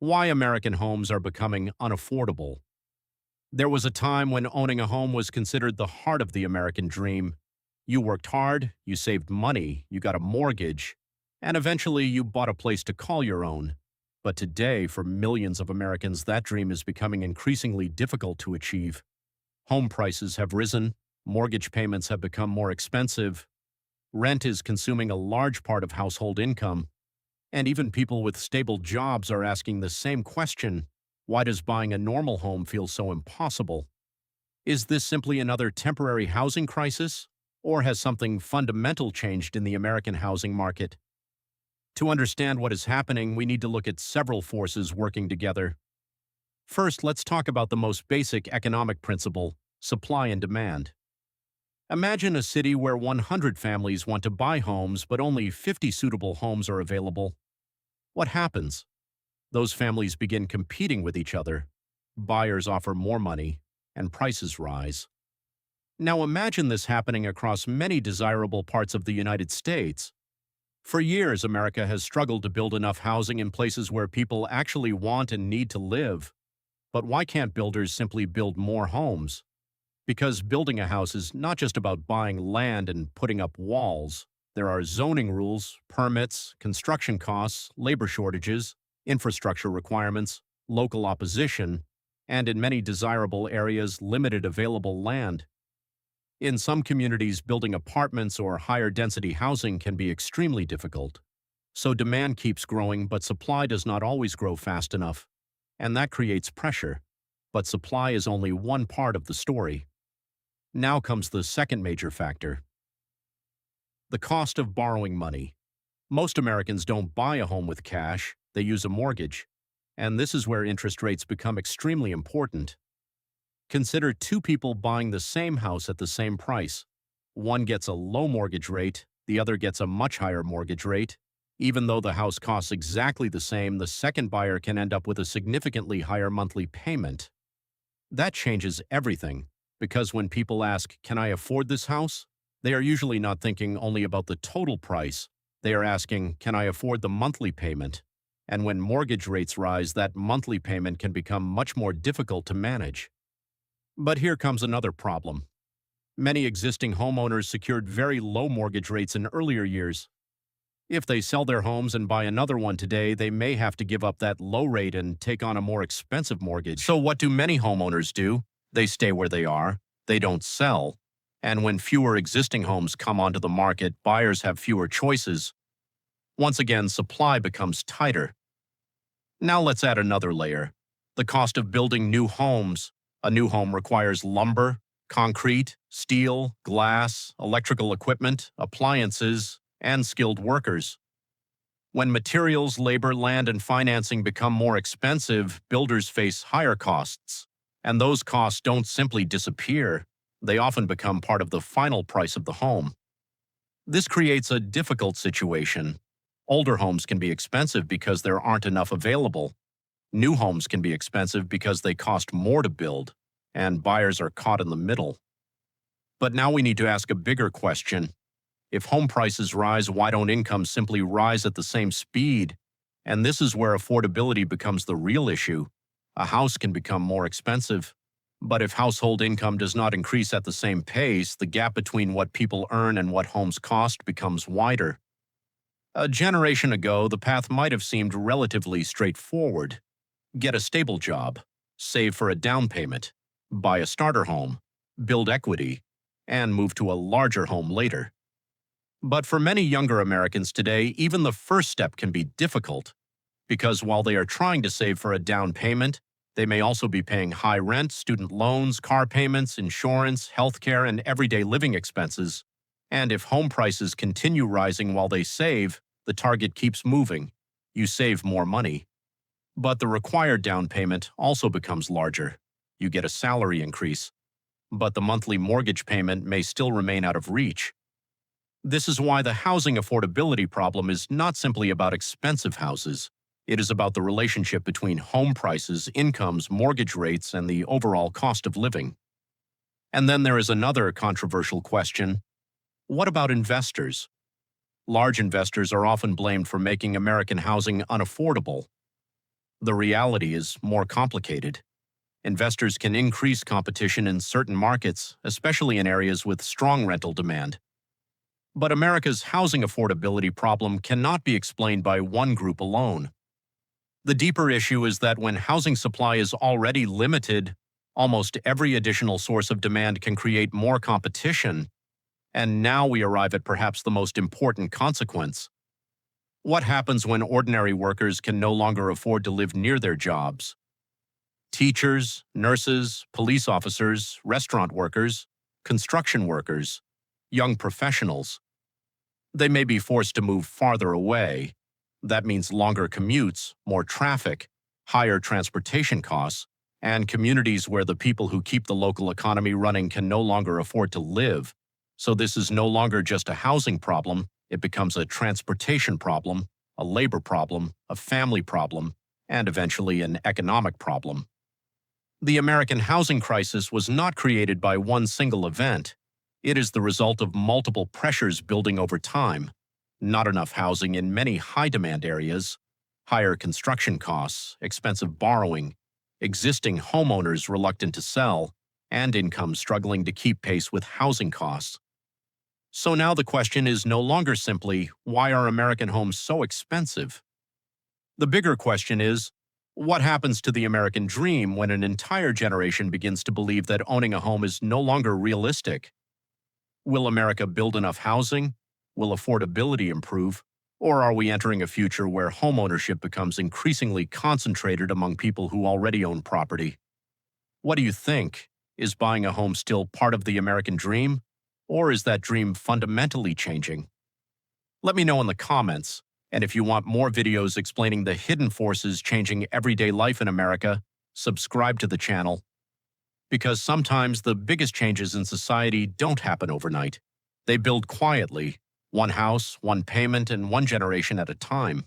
Why American homes are becoming unaffordable. There was a time when owning a home was considered the heart of the American dream. You worked hard, you saved money, you got a mortgage, and eventually you bought a place to call your own. But today, for millions of Americans, that dream is becoming increasingly difficult to achieve. Home prices have risen, mortgage payments have become more expensive, rent is consuming a large part of household income, and even people with stable jobs are asking the same question: why does buying a normal home feel so impossible? Is this simply another temporary housing crisis? Or has something fundamental changed in the American housing market? To understand what is happening, we need to look at several forces working together. First, let's talk about the most basic economic principle: supply and demand. Imagine a city where 100 families want to buy homes, but only 50 suitable homes are available. What happens? Those families begin competing with each other. Buyers offer more money, and prices rise. Now imagine this happening across many desirable parts of the United States. For years, America has struggled to build enough housing in places where people actually want and need to live. But why can't builders simply build more homes? Because building a house is not just about buying land and putting up walls. There are zoning rules, permits, construction costs, labor shortages, infrastructure requirements, local opposition, and in many desirable areas, limited available land. In some communities, building apartments or higher density housing can be extremely difficult. So demand keeps growing, but supply does not always grow fast enough. And that creates pressure. But supply is only one part of the story. Now comes the second major factor: the cost of borrowing money. Most Americans don't buy a home with cash, they use a mortgage. And this is where interest rates become extremely important. Consider two people buying the same house at the same price. One gets a low mortgage rate, the other gets a much higher mortgage rate. Even though the house costs exactly the same, the second buyer can end up with a significantly higher monthly payment. That changes everything, because when people ask, "Can I afford this house?" they are usually not thinking only about the total price. They are asking, "Can I afford the monthly payment?" And when mortgage rates rise, that monthly payment can become much more difficult to manage. But here comes another problem. Many existing homeowners secured very low mortgage rates in earlier years. If they sell their homes and buy another one today, they may have to give up that low rate and take on a more expensive mortgage. So what do many homeowners do? They stay where they are. They don't sell. And when fewer existing homes come onto the market, buyers have fewer choices. Once again, supply becomes tighter. Now let's add another layer: the cost of building new homes. A new home requires lumber, concrete, steel, glass, electrical equipment, appliances, and skilled workers. When materials, labor, land, and financing become more expensive, builders face higher costs. And those costs don't simply disappear. They often become part of the final price of the home. This creates a difficult situation. Older homes can be expensive because there aren't enough available. New homes can be expensive because they cost more to build, and buyers are caught in the middle. But now we need to ask a bigger question. If home prices rise, why don't incomes simply rise at the same speed? And this is where affordability becomes the real issue. A house can become more expensive. But if household income does not increase at the same pace, the gap between what people earn and what homes cost becomes wider. A generation ago, the path might have seemed relatively straightforward. Get a stable job, save for a down payment, buy a starter home, build equity, and move to a larger home later. But for many younger Americans today, even the first step can be difficult, because while they are trying to save for a down payment, they may also be paying high rent, student loans, car payments, insurance, healthcare, and everyday living expenses. And if home prices continue rising while they save, the target keeps moving. You save more money. But the required down payment also becomes larger. You get a salary increase, but the monthly mortgage payment may still remain out of reach. This is why the housing affordability problem is not simply about expensive houses. It is about the relationship between home prices, incomes, mortgage rates, and the overall cost of living. And then there is another controversial question: what about investors? Large investors are often blamed for making American housing unaffordable. The reality is more complicated. Investors can increase competition in certain markets, especially in areas with strong rental demand. But America's housing affordability problem cannot be explained by one group alone. The deeper issue is that when housing supply is already limited, almost every additional source of demand can create more competition, and now we arrive at perhaps the most important consequence. What happens when ordinary workers can no longer afford to live near their jobs? Teachers, nurses, police officers, restaurant workers, construction workers, young professionals. They may be forced to move farther away. That means longer commutes, more traffic, higher transportation costs, and communities where the people who keep the local economy running can no longer afford to live. So this is no longer just a housing problem, it becomes a transportation problem, a labor problem, a family problem, and eventually an economic problem. The American housing crisis was not created by one single event. It is the result of multiple pressures building over time. Not enough housing in many high-demand areas, higher construction costs, expensive borrowing, existing homeowners reluctant to sell, and incomes struggling to keep pace with housing costs. So now the question is no longer simply, why are American homes so expensive? The bigger question is, what happens to the American dream when an entire generation begins to believe that owning a home is no longer realistic? Will America build enough housing? Will affordability improve? Or are we entering a future where homeownership becomes increasingly concentrated among people who already own property? What do you think? Is buying a home still part of the American dream? Or is that dream fundamentally changing? Let me know in the comments. And if you want more videos explaining the hidden forces changing everyday life in America, subscribe to the channel. Because sometimes the biggest changes in society don't happen overnight. They build quietly, one house, one payment, and one generation at a time.